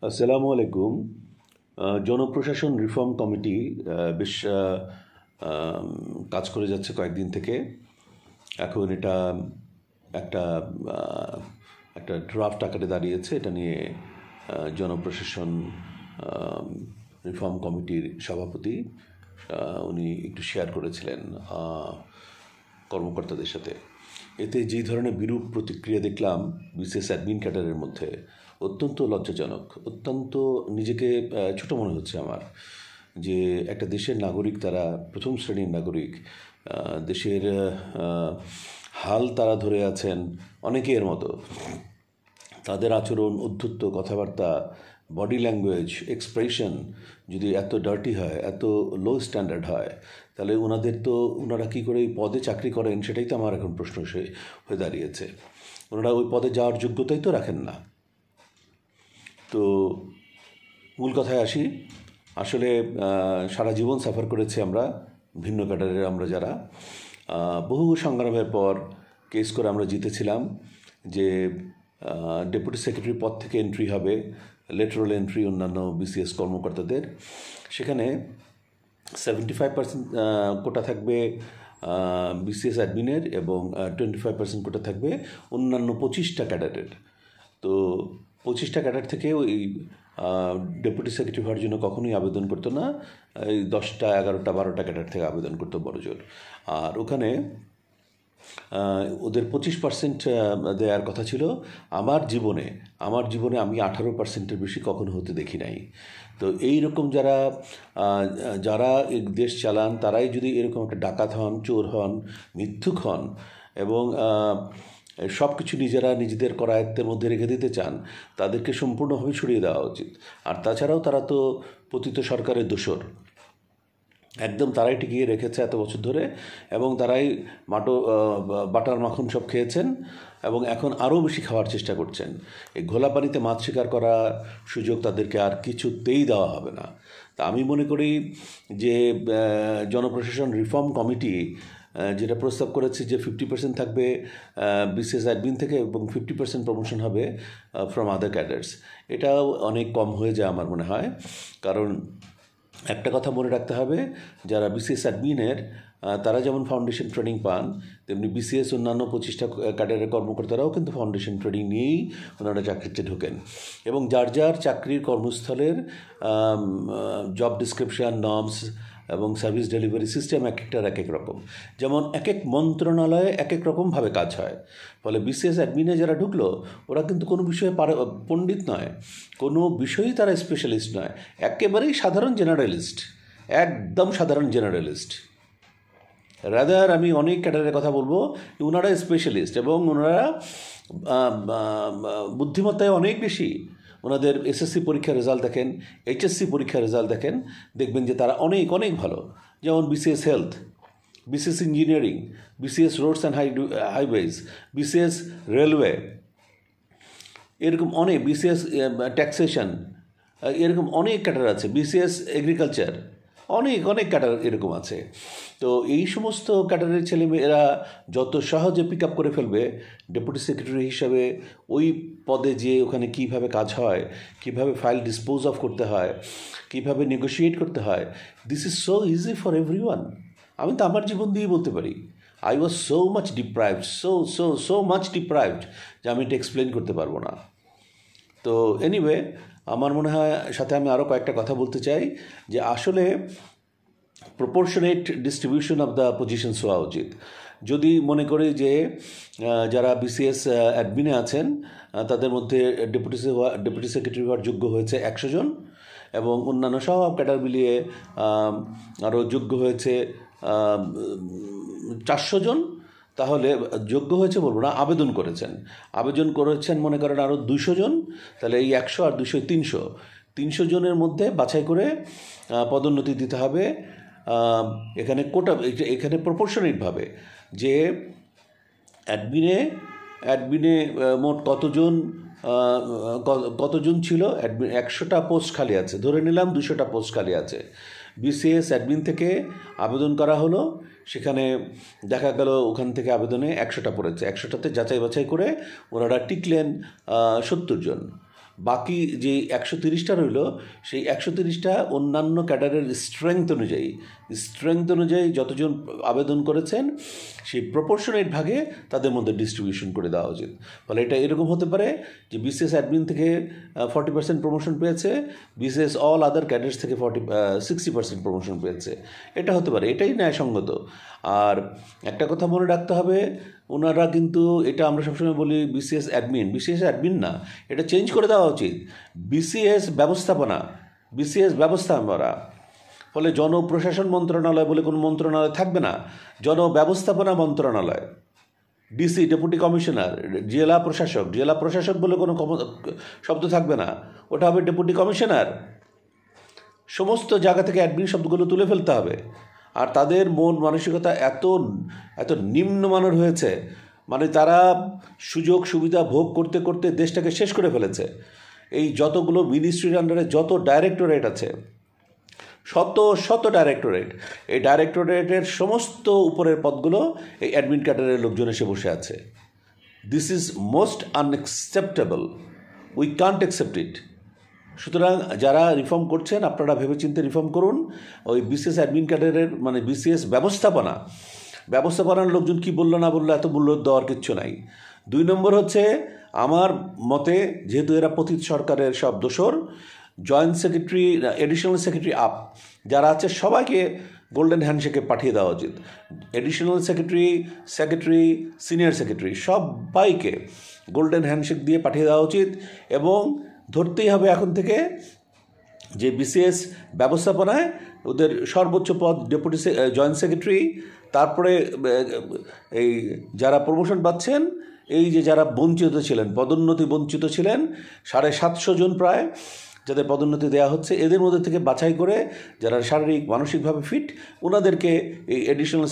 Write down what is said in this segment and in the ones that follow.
আসসালামু আলাইকুম। জনপ্রশাসন রিফর্ম কমিটি বেশ কাজ করে যাচ্ছে কয়েকদিন থেকে। এখন এটা একটা আহ, একটা ড্রাফট আকারে দাঁড়িয়েছে। এটা নিয়ে জনপ্রশাসন রিফর্ম কমিটির সভাপতি উনি একটু শেয়ার করেছিলেন কর্মকর্তাদের সাথে। এতে যে ধরনের বিরূপ প্রতিক্রিয়া দেখলাম বিশেষ অ্যাডমিন ক্যাডারের মধ্যে, অত্যন্ত লজ্জাজনক। অত্যন্ত নিজেকে ছোট মনে হচ্ছে আমার, যে একটা দেশের নাগরিক, তারা প্রথম শ্রেণীর নাগরিক, দেশের হাল তারা ধরে আছেন অনেকের মতো। তাদের আচরণ, অধ্যত্ব, কথাবার্তা, বডি ল্যাঙ্গুয়েজ, এক্সপ্রেশন যদি এত ডার্টি হয়, এত লো স্ট্যান্ডার্ড হয়, তাহলে ওনারা কী করে এই পদে চাকরি করেন, সেটাই তো আমার এখন প্রশ্ন হয়ে দাঁড়িয়েছে। ওনারা ওই পদে যাওয়ার যোগ্যতাই তো রাখেন না। তো মূল কথায় আসি। আসলে সারা জীবন সাফার করেছি আমরা, ভিন্ন ক্যাডারের আমরা যারা। বহু সংগ্রামের পর কেস করে আমরা জিতেছিলাম যে ডেপুটি সেক্রেটারি পদ থেকে এন্ট্রি হবে, লেটারাল এন্ট্রি অন্যান্য বিসিএস কর্মকর্তাদের। সেখানে 75% কোটা থাকবে বিসিএস অ্যাডমিনের এবং 25% কোটা থাকবে অন্যান্য 25টা ক্যাডারের। তো 25টা ক্যাডার থেকে ওই ডেপুটি সেক্রেটারি হওয়ার জন্য কখনোই আবেদন করতো না। এই 10টা, 11টা, 12টা ক্যাডার থেকে আবেদন করতো বড়জোর। আর ওখানে ওদের 25% দেওয়ার কথা ছিল। আমার জীবনে আমি 18%-এর বেশি কখনো হতে দেখি নাই। তো এইরকম যারা এই দেশ চালান, তারাই যদি এরকম একটা ডাকাত হন, চোর হন, মিথ্যুক হন এবং সব কিছু নিজেদের করায়ত্তের মধ্যে রেখে দিতে চান, তাদেরকে সম্পূর্ণভাবে ছড়িয়ে দেওয়া উচিত। আর তাছাড়াও তারা তো পতিত সরকারের দোসর, একদম তারাই টিকিয়ে রেখেছে এত বছর ধরে, এবং তারাই বাটার মাখন সব খেয়েছেন এবং এখন আরও বেশি খাওয়ার চেষ্টা করছেন। এই ঘোলা পানিতে মাছ শিকার করা সুযোগ তাদেরকে আর কিছুতেই দেওয়া হবে না। তা আমি মনে করি যে জনপ্রশাসন রিফর্ম কমিটি যেটা প্রস্তাব করেছে যে 50% থাকবে বিসিএস অ্যাডমিন থেকে এবং 50% প্রমোশন হবে ফ্রম আদার ক্যাডার্স, এটাও অনেক কম হয়ে যায় আমার মনে হয়। কারণ একটা কথা মনে রাখতে হবে, যারা বিসিএস অ্যাডমিনের তারা যেমন ফাউন্ডেশন ট্রেনিং পান, তেমনি বিসিএস অন্যান্য 25টা ক্যাডারের কর্মকর্তারাও কিন্তু ফাউন্ডেশন ট্রেনিং নিয়েই ওনারা চাকরিতে ঢোকেন। এবং যার চাকরির কর্মস্থলের জব ডিসক্রিপশান, নর্মস এবং সার্ভিস ডেলিভারি সিস্টেম এক এক রকম। যেমন এক মন্ত্রণালয়ে এক রকমভাবে কাজ হয়। ফলে বিসিএস অ্যাডমিনে যারা ঢুকলো, ওরা কিন্তু কোনো বিষয়ে পণ্ডিত নয়, কোনো বিষয়েই তারা স্পেশালিস্ট নয়, একেবারেই সাধারণ জেনারেলিস্ট, একদম সাধারণ জেনারেলিস্ট। রাদার আমি অনেক ক্যাডারের কথা বলবো, ওনারা স্পেশালিস্ট এবং ওনারা বুদ্ধিমত্তায় অনেক বেশি। ওনাদের এসএসসি পরীক্ষার রেজাল্ট দেখেন, এইচএসসি পরীক্ষার রেজাল্ট দেখেন, দেখবেন যে তারা অনেক অনেক ভালো। যেমন BCS health, BCS engineering, BCS roads and highways, BCS railway, এরকম অনেক, বিসিএস ট্যাক্সেশন, এরকম অনেক ক্যাডার আছে, বিসিএস এগ্রিকালচার, অনেক অনেক ক্যাডার এরকম আছে। তো এই সমস্ত ক্যাডারের ছেলেমেয়েরা যত সহজে পিক আপ করে ফেলবে ডেপুটি সেক্রেটারি হিসাবে, ওই পদে যে ওখানে কীভাবে কাজ হয়, কীভাবে ফাইল ডিসপোজ অফ করতে হয়, কীভাবে নেগোশিয়েট করতে হয়, this is so easy for everyone. আমি তো আমার জীবন দিয়ে বলতে পারি, I was so much deprived, so much deprived, যে আমি এটা এক্সপ্লেন করতে পারবো না। তো এনিওয়ে, আমার মনে হয় সাথে আমি আরও কয়েকটা কথা বলতে চাই, যে আসলে proportionate distribution of the positions হওয়া উচিত। যদি মনে করি যে যারা বিসিএস অ্যাডমিনে আছেন তাদের মধ্যে ডেপুটি সেক্রেটারি হওয়ার যোগ্য হয়েছে 100 জন এবং অন্যান্য সব ক্যাডার মিলিয়ে আরও যোগ্য হয়েছে 400 জন, তাহলে যোগ্য হয়েছে বলবো না, আবেদন করেছেন মনে করেন আরও 200 জন, তাহলে এই 100 আর 200 300 জনের মধ্যে বাছাই করে পদোন্নতি দিতে হবে। এখানে এখানে প্রপোর্শনেটভাবে যে অ্যাডমিনে মোট কতজন ছিল, 100টা পোস্ট খালি আছে, ধরে নিলাম 200টা পোস্ট খালি আছে। বিসিএস অ্যাডমিন থেকে আবেদন করা হলো, সেখানে দেখা গেল ওখান থেকে আবেদনে 100টা পড়েছে, 100টাতে যাচাই বাছাই করে ওনারা টিকলেন 70 জন। বাকি যে 130টা রইল সেই 130টা অন্যান্য ক্যাডারের স্ট্রেংথ অনুযায়ী যতজন আবেদন করেছেন সেই প্রপোর্শনেট ভাগে তাদের মধ্যে ডিস্ট্রিবিউশন করে দেওয়া উচিত। ফলে এটা এরকম হতে পারে যে বিসিএস অ্যাডমিন থেকে 40% প্রমোশন পেয়েছে, বিসিএস অল আদার ক্যাডার্স থেকে 60% প্রমোশন পেয়েছে, এটা হতে পারে, এটাই ন্যায়সঙ্গত। আর একটা কথা মনে রাখতে হবে, ওনারা কিন্তু, এটা আমরা সবসময় বলি বিসিএস অ্যাডমিন না, এটা চেঞ্জ করে দেওয়া উচিত, বিসিএস ব্যবস্থাপনা। ফলে জনপ্রশাসন মন্ত্রণালয় বলে কোনো মন্ত্রণালয় থাকবে না, জনব্যবস্থাপনা মন্ত্রণালয়। ডিসি, ডেপুটি কমিশনার, জেলা প্রশাসক বলে কোনো শব্দ থাকবে না, ওটা হবে ডেপুটি কমিশনার। সমস্ত জায়গা থেকে অ্যাডমিন শব্দগুলো তুলে ফেলতে হবে। আর তাদের মন মানসিকতা এত নিম্নমানের হয়েছে, মানে তারা সুযোগ সুবিধা ভোগ করতে করতে দেশটাকে শেষ করে ফেলেছে। এই যতগুলো মিনিস্ট্রির আন্ডারে যত ডাইরেক্টরেট আছে, শত ডাইরেক্টরেট, এই ডাইরেক্টরেটের সমস্ত উপরের পদগুলো এই অ্যাডমিন ক্যাডারের লোকজন এসে বসে আছে। This is most unacceptable, we can't accept it. সুতরাং যারা রিফর্ম করছেন, আপনারা ভেবেচিন্তে রিফর্ম করুন। ওই বিসিএস অ্যাডমিন ক্যাডারের, মানে বিসিএস ব্যবস্থাপনার লোকজন কি বললো না বললো, এত মূল্য দেওয়ার কিচ্ছু নাই। 2 নম্বর হচ্ছে, আমার মতে যেহেতু এরা পতিত সরকারের সব দোসর, জয়েন্ট সেক্রেটারি, এডিশনাল সেক্রেটারি যারা আছে সবাইকে গোল্ডেন হ্যান্ডশেকে পাঠিয়ে দেওয়া উচিত। এডিশনাল সেক্রেটারি, সিনিয়র সেক্রেটারি সবাইকে গোল্ডেন হ্যান্ডশেক দিয়ে পাঠিয়ে দেওয়া উচিত। এবং ধরতেই হবে এখন থেকে যে বিসিএস ব্যবস্থাপনায় ওদের সর্বোচ্চ পদ ডেপুটি জয়েন্ট সেক্রেটারি, তারপরে এই যারা প্রমোশন পাচ্ছেন, এই যে যারা পদোন্নতি বঞ্চিত ছিলেন 750 জন প্রায়, যাদের পদোন্নতি দেওয়া হচ্ছে, এদের মধ্যে থেকে বাছাই করে যারা শারীরিক মানসিকভাবে ফিট, ওনাদেরকে এই এডিশনাল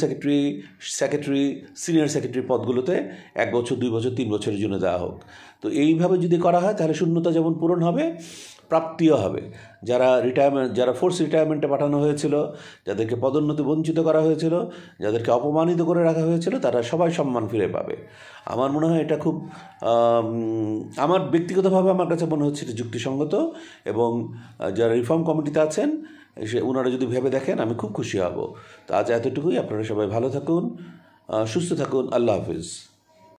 সেক্রেটারি, সিনিয়র সেক্রেটারি পদগুলোতে 1 বছর, 2 বছর, 3 বছরের জন্য দেওয়া হোক। তো এইভাবে যদি করা হয় তাহলে শূন্যতা যেমন পূরণ হবে, প্রাপ্তিও হবে। যারা ফোর্স রিটায়ারমেন্টে পাঠানো হয়েছিল, যাদেরকে পদোন্নতি বঞ্চিত করা হয়েছিল, যাদেরকে অপমানিত করে রাখা হয়েছিল, তারা সবাই সম্মান ফিরে পাবে। আমার মনে হয় এটা খুব, আমার ব্যক্তিগতভাবে আমার কাছে মনে হচ্ছে এটা যুক্তিসঙ্গত। এবং যারা রিফর্ম কমিটিতে আছেন ওনারা যদি ভেবে দেখেন, আমি খুব খুশি হব। তো আজ এতটুকুই। আপনারা সবাই ভালো থাকুন, সুস্থ থাকুন। আল্লাহ হাফিজ।